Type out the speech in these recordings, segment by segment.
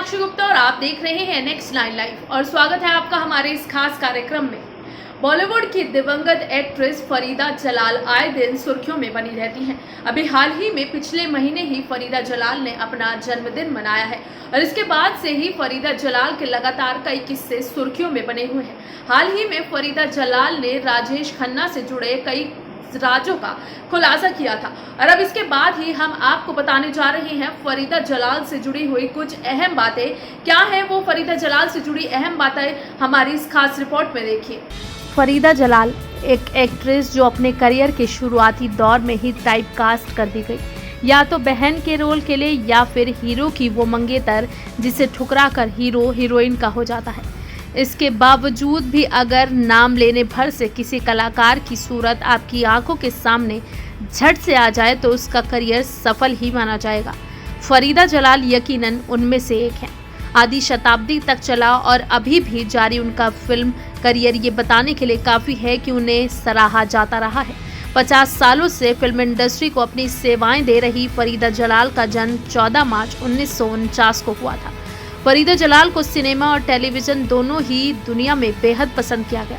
मीनाक्षी गुप्ता और आप देख रहे हैं नेक्स्ट 9 लाइव और स्वागत है आपका हमारे इस खास कार्यक्रम में। बॉलीवुड की दिवंगत एक्ट्रेस फरीदा जलाल आए दिन सुर्खियों में बनी रहती हैं। अभी हाल ही में पिछले महीने ही फरीदा जलाल ने अपना जन्मदिन मनाया है और इसके बाद से ही फरीदा जलाल के लगातार कई किस्से सुर्खियों में बने हुए हैं। हाल ही में फरीदा जलाल ने राजेश खन्ना से जुड़े कई राजों का खुलासा किया था और अब इसके बाद ही हम आपको बताने जा रहे हैं फरीदा जलाल से जुड़ी हुई कुछ अहम बातें। क्या है वो फरीदा जलाल से जुड़ी अहम बातें, हमारी इस खास रिपोर्ट में देखिए। फरीदा जलाल एक एक्ट्रेस जो अपने करियर के शुरुआती दौर में ही टाइप कास्ट कर दी गई, या तो बहन के रोल के लिए या फिर हीरो की वो मंगेतर जिसे ठुकरा कर हीरो हीरोइन का हो जाता है। इसके बावजूद भी अगर नाम लेने भर से किसी कलाकार की सूरत आपकी आंखों के सामने झट से आ जाए तो उसका करियर सफल ही माना जाएगा। फरीदा जलाल यकीनन उनमें से एक है। आधी शताब्दी तक चला और अभी भी जारी उनका फिल्म करियर ये बताने के लिए काफ़ी है कि उन्हें सराहा जाता रहा है। 50 सालों से फिल्म इंडस्ट्री को अपनी सेवाएं दे रही फरीदा जलाल का जन्म 14 मार्च 1949 को हुआ था। फरीदा जलाल को सिनेमा और टेलीविज़न दोनों ही दुनिया में बेहद पसंद किया गया।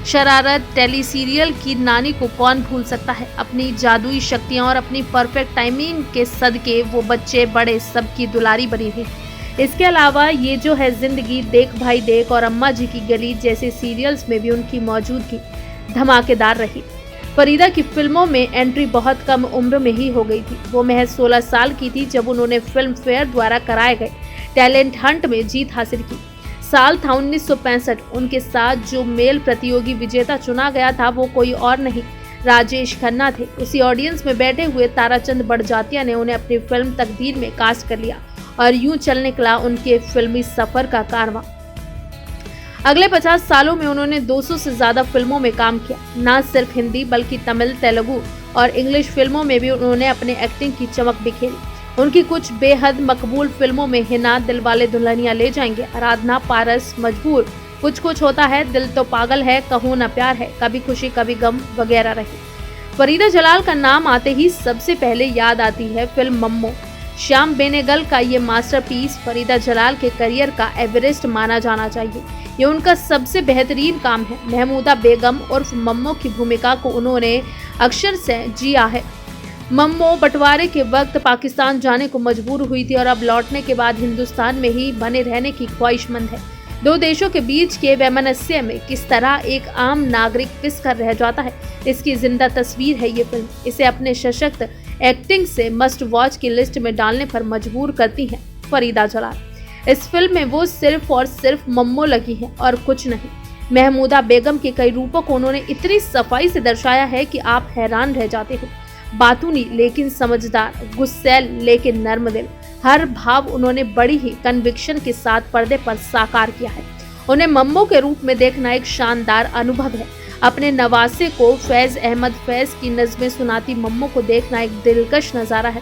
शरारत टेली सीरियल की नानी को कौन भूल सकता है। अपनी जादुई शक्तियां और अपनी परफेक्ट टाइमिंग के सदके वो बच्चे बड़े सबकी दुलारी बनी हुई। इसके अलावा ये जो है जिंदगी, देख भाई देख और अम्मा जी की गली जैसे सीरियल्स में भी उनकी मौजूदगी धमाकेदार रही। फरीदा की फिल्मों में एंट्री बहुत कम उम्र में ही हो गई थी। वो महज 16 साल की थी जब उन्होंने फिल्म फेयर द्वारा कराए गए टैलेंट हंट में जीत हासिल की। साल था 1965। उनके साथ जो मेल प्रतियोगी विजेता चुना गया था वो कोई और नहीं, राजेश खन्ना थे। उसी ऑडियंस में बैठे हुए ताराचंद बड़जात्या ने उन्हें अपनी फिल्म तकदीर में कास्ट कर लिया और यूं चल निकला उनके फिल्मी सफर का कारवां। अगले 50 सालों में उन्होंने 200 से ज्यादा फिल्मों में काम किया। न सिर्फ हिंदी बल्कि तमिल, तेलुगु और इंग्लिश फिल्मों में भी उन्होंने अपने एक्टिंग की चमक बिखेरी। उनकी कुछ बेहद मकबूल फिल्मों में हिना, दिलवाले दुल्हनिया ले जाएंगे, आराधना, पारस, मजबूर, कुछ कुछ होता है, दिल तो पागल है, कहूँ ना प्यार है, कभी खुशी कभी गम वगैरह रही। फरीदा जलाल का नाम आते ही सबसे पहले याद आती है फिल्म मम्मो। श्याम बेनेगल का ये मास्टरपीस फरीदा जलाल के करियर का एवरेस्ट माना जाना चाहिए। ये उनका सबसे बेहतरीन काम है। महमूदा बेगम उर्फ मम्मो की भूमिका को उन्होंने अक्षर से जिया है। मम्मो बंटवारे के वक्त पाकिस्तान जाने को मजबूर हुई थी और अब लौटने के बाद हिंदुस्तान में ही बने रहने की ख्वाहिशमंद है। दो देशों के बीच के वैमनस्य में किस तरह एक आम नागरिक पिस कर रह जाता है, इसकी जिंदा तस्वीर है ये फिल्म। इसे अपने सशक्त एक्टिंग से मस्ट वॉच की लिस्ट में डालने पर मजबूर करती हैं फरीदा जलाल। इस फिल्म में वो सिर्फ और सिर्फ मम्मो लगी है और कुछ नहीं। महमूदा बेगम के कई रूपों को उन्होंने इतनी सफाई से दर्शाया है कि आप हैरान रह जाते हो। बातूनी लेकिन समझदार, गुस्सैल लेकिन नर्म दिल, हर भाव उन्होंने बड़ी ही कन्विक्शन के साथ पर्दे पर साकार किया है। उन्हें मम्मो के रूप में देखना एक शानदार अनुभव है। अपने नवासे को फैज अहमद फैज की नज़में सुनाती मम्मो को देखना एक दिलकश नज़ारा है।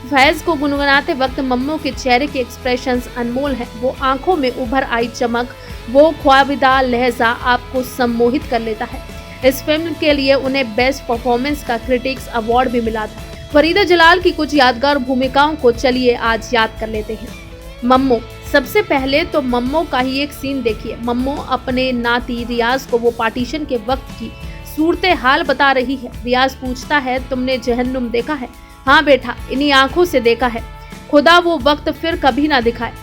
फैज को गुनगुनाते वक्त मम्मो के चेहरे के एक्सप्रेशंस अनमोल हैं। वो आंखों में उभर आई चमक, वो ख्वाबिदा लहजा आपको सम्मोहित कर लेता है। इस फिल्म के लिए उन्हें बेस्ट परफॉर्मेंस का क्रिटिक्स अवार्ड भी मिला था। फरीदा जलाल की कुछ यादगार भूमिकाओं को चलिए आज याद कर लेते हैं। मम्मो। सबसे पहले तो मम्मो का ही एक सीन देखिए। मम्मो अपने नाती रियाज को वो पार्टीशन के वक्त की सूरत हाल बता रही है। रियाज पूछता है, तुमने जहन्नुम देखा है? हाँ बेटा, इन्हीं आंखों से देखा है। खुदा वो वक्त फिर कभी ना दिखाए।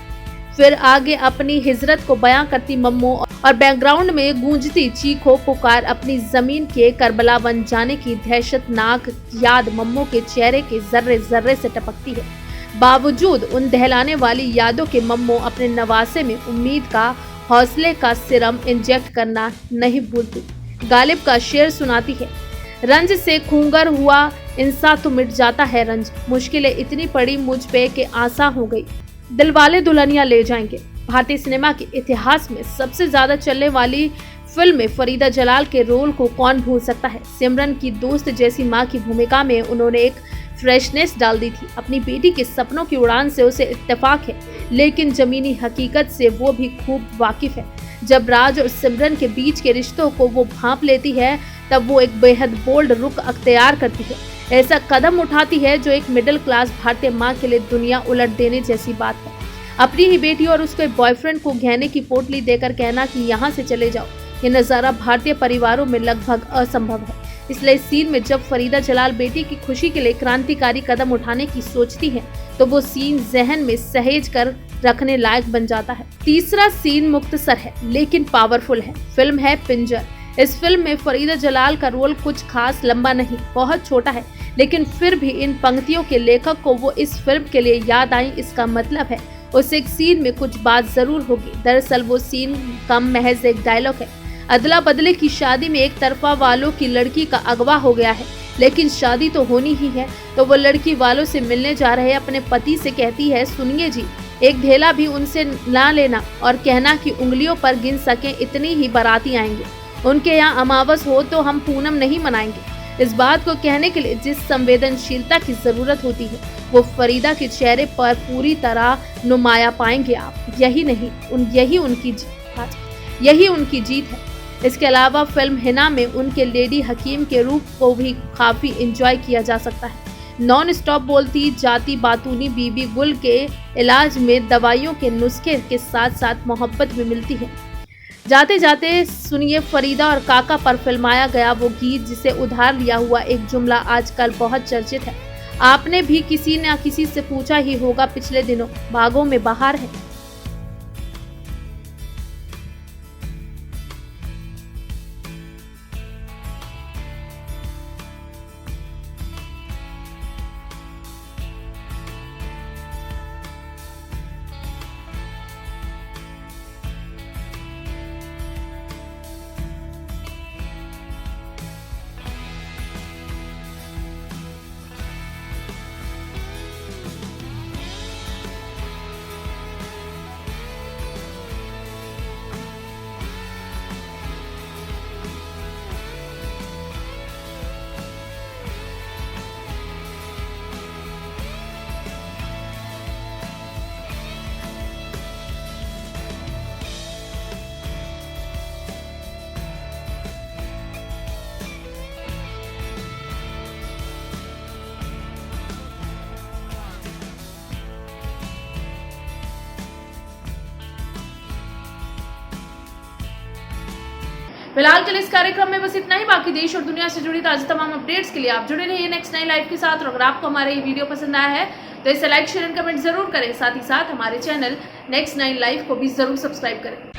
फिर आगे अपनी हिजरत को बयां करती मम्मो और बैकग्राउंड में गूंजती चीखो पुकार अपनी जमीन के करबला बन जाने की दहशतनाक याद मम्मो के चेहरे के जर्रे जर्रे से टपकती है। बावजूद उन दहलाने वाली यादों के मम्मो अपने नवासे में उम्मीद का, हौसले का सिरम इंजेक्ट करना नहीं भूलती। गालिब का शेर सुनाती है, रंज से खूंगर हुआ इंसान तो मिट जाता है रंज, मुश्किलें इतनी पड़ी मुझ पे कि आसा हो गई। दिलवाले दुल्हनिया ले जाएंगे। भारतीय सिनेमा के इतिहास में सबसे ज्यादा चलने वाली फिल्म में फरीदा जलाल के रोल को कौन भूल सकता है। सिमरन की दोस्त जैसी मां की भूमिका में उन्होंने एक फ्रेशनेस डाल दी थी। अपनी बेटी के सपनों की उड़ान से उसे इत्तेफाक है, लेकिन जमीनी हकीकत से वो भी खूब वाकिफ है। जब राज और सिमरन के बीच के रिश्तों को वो भांप लेती है तब वो एक बेहद बोल्ड रुख अख्तियार करती है। ऐसा कदम उठाती है जो एक मिडिल क्लास भारतीय माँ के लिए दुनिया उलट देने जैसी बात है। अपनी ही बेटी और उसके बॉयफ्रेंड को गहने की पोटली देकर कहना कि यहाँ से चले जाओ, ये नज़ारा भारतीय परिवारों में लगभग असंभव है। इसलिए इस सीन में जब फरीदा जलाल बेटी की खुशी के लिए क्रांतिकारी कदम उठाने की सोचती है तो वो सीन जहन में सहेज कर रखने लायक बन जाता है। तीसरा सीन मुख्तसर है लेकिन पावरफुल है। फिल्म है पिंजर। इस फिल्म में फरीदा जलाल का रोल कुछ खास लंबा नहीं, बहुत छोटा है, लेकिन फिर भी इन पंक्तियों के लेखक को वो इस फिल्म के लिए याद आई, इसका मतलब है उस एक सीन में कुछ बात जरूर होगी। दरअसल वो सीन कम महज एक डायलॉग है। अदला बदले की शादी में एक तरफा वालों की लड़की का अगवा हो गया है, लेकिन शादी तो होनी ही है, तो वो लड़की वालों से मिलने जा रहे अपने पति से कहती है, सुनिए जी, एक ढेला भी उनसे ना लेना और कहना कि उंगलियों पर गिन सके इतनी ही बाराती आएंगे। उनके यहाँ अमावस हो तो हम पूनम नहीं मनाएंगे। इस बात को कहने के लिए जिस संवेदनशीलता की जरूरत होती है वो फरीदा के चेहरे पर पूरी तरह नुमाया पाएंगे आप। यही उनकी जीत है। इसके अलावा फिल्म हिना में उनके लेडी हकीम के रूप को भी काफी एंजॉय किया जा सकता है। नॉन स्टॉप बोलती जाती बातूनी बीबी गुल के इलाज में दवाइयों के नुस्खे के साथ साथ मोहब्बत भी मिलती है। जाते जाते सुनिए फरीदा और काका पर फिल्माया गया वो गीत जिसे उधार लिया हुआ एक जुमला आजकल बहुत चर्चित है। आपने भी किसी न किसी से पूछा ही होगा पिछले दिनों, बागों में बहार है। फिलहाल के लिए इस कार्यक्रम में बस इतना ही। बाकी देश और दुनिया से जुड़ी ताज़ा तमाम अपडेट्स के लिए आप जुड़े रहिए नेक्स्ट 9 लाइव के साथ। और अगर आपको हमारा ये वीडियो पसंद आया है तो इसे लाइक शेयर एंड कमेंट जरूर करें। साथ ही साथ हमारे चैनल नेक्स्ट 9 लाइव को भी जरूर सब्सक्राइब करें।